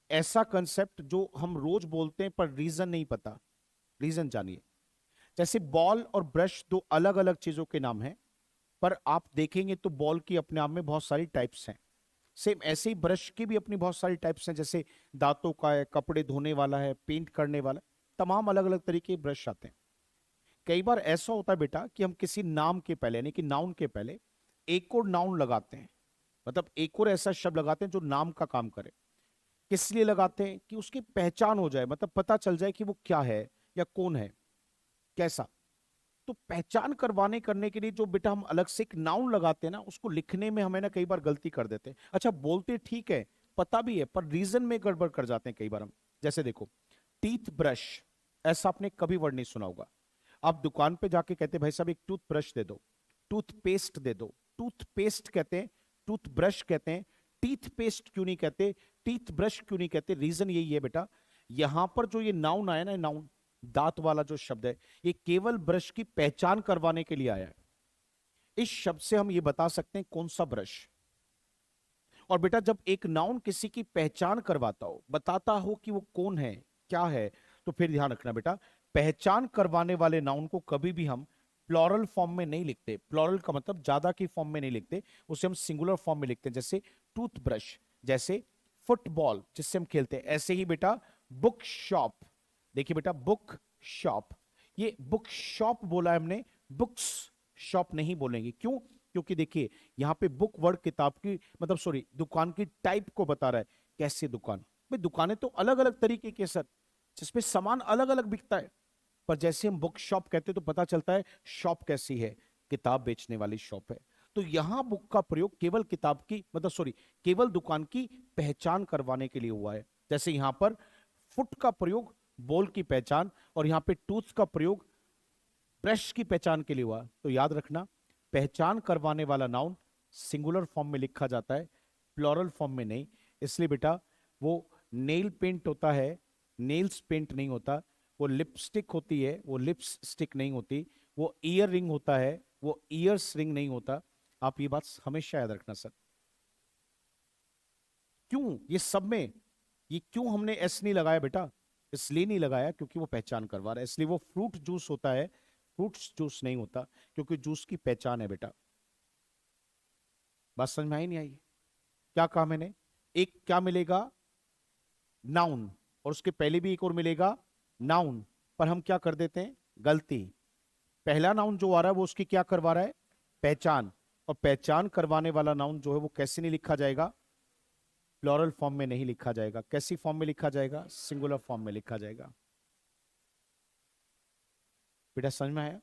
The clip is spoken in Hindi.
ऐसा कंसेप्ट जो हम रोज बोलते हैं पर रीजन नहीं पता। रीजन जानिए। जैसे बॉल और ब्रश दो अलग अलग चीजों के नाम हैं, पर आप देखेंगे तो बॉल की अपने आप में बहुत सारी टाइप्स हैं। सेम ऐसे ही ब्रश की भी अपनी बहुत सारी टाइप्स हैं, जैसे दांतों का है, कपड़े धोने वाला है, पेंट करने वाला, तमाम अलग अलग तरीके के ब्रश आते हैं। कई बार ऐसा होता है बेटा कि हम किसी नाम के पहले यानी कि नाउन के पहले एक और नाउन लगाते हैं, मतलब एक और ऐसा शब्द लगाते हैं जो नाम का काम करे। किस लिए लगाते हैं? कि उसकी पहचान हो जाए, मतलब पता चल जाए कि वो क्या है या कौन है, कैसा। तो पहचान करवाने करने के लिए जो बेटा हम अलग से एक नाउन लगाते हैं ना, उसको लिखने में हमें ना कई बार गलती कर देते हैं। अच्छा, बोलते ठीक है, पता भी है, पर रीजन में गड़बड़ कर जाते हैं कई बार हम। जैसे देखो, टीथ ब्रश, ऐसा आपने कभी वर्ड नहीं सुना होगा। आप दुकान पे जाके कहते भाई साहब एक टूथ ब्रश दे दो, टूथ पेस्ट दे दो। टूथ पेस्ट कहते हैं, टूथ ब्रश कहते हैं, टीथ पेस्ट क्यों नहीं कहते, टीथ ब्रश क्यों नहीं कहते? रीजन यही है बेटा, यहां पर जो ये नाउन आया ना, नाउन दांत वाला जो शब्द है, ये केवल ब्रश की पहचान करवाने के लिए आया है। इस शब्द से हम ये बता सकते हैं कौन सा ब्रश। और बेटा जब एक नाउन किसी की पहचान करवाता हो, बताता हो कि वो कौन है, क्या है, तो फिर ध्यान रखना बेटा, पहचान करवाने वाले नाउन को कभी भी हम प्लॉरल फॉर्म में नहीं लिखते। प्लॉरल का मतलब ज्यादा की फॉर्म में नहीं लिखते, उसे हम सिंगुलर फॉर्म में लिखते हैं। जैसे टूथब्रश, जैसे फुटबॉल जिससे हम खेलते हैं, ऐसे ही बेटा बुक शॉप। देखिए बेटा, बुक शॉप, ये बुक शॉप बोला है हमने, बुक्स शॉप नहीं बोलेंगे। क्यों? क्योंकि देखिए यहाँ पे बुक वर्ड किताब की, मतलब सॉरी, दुकान की टाइप को बता रहा है। कैसे दुकान? भाई दुकानें तो अलग अलग तरीके के सर, जिसमें सामान अलग अलग बिकता है। पर जैसे हम बुक शॉप कहते हैं तो पता चलता है शॉप कैसी है, किताब बेचने वाली शॉप है। तो यहां बुक का प्रयोग केवल किताब की, मतलब सॉरी, केवल दुकान की पहचान करवाने के लिए हुआ है। जैसे यहां पर फुट का प्रयोग बॉल की पहचान, और यहां पे टूथ का प्रयोग ब्रश की पहचान के लिए हुआ। तो याद रखना, पहचान करवाने वाला नाउन सिंगुलर फॉर्म में लिखा जाता है, प्लॉरल फॉर्म में नहीं। इसलिए बेटा वो नेल पेंट होता है, नेल्स पेंट नहीं होता। वो लिपस्टिक होती है, वो लिप्स स्टिक नहीं होती। वो ईयर रिंग होता है, वो ईयर्स रिंग नहीं होता। आप ये बात हमेशा याद रखना सर। क्यों ये सब में, ये क्यों हमने एस नहीं लगाया बेटा? इसलिए नहीं लगाया क्योंकि वो पहचान करवा रहा है। इसलिए वो फ्रूट जूस होता है, फ्रूट्स जूस नहीं होता, क्योंकि जूस की पहचान है बेटा। बात समझ में आई नहीं आई? क्या कहा मैंने? एक क्या मिलेगा? नाउन, और उसके पहले भी एक और मिलेगा नाउन। पर हम क्या कर देते हैं? गलती। पहला नाउन जो आ रहा है वो उसकी क्या करवा रहा है? पहचान। और पहचान करवाने वाला नाउन जो है वो कैसे नहीं लिखा जाएगा? प्लॉरल फॉर्म में नहीं लिखा जाएगा। कैसी फॉर्म में लिखा जाएगा? सिंगुलर फॉर्म में लिखा जाएगा। बेटा समझ में आया?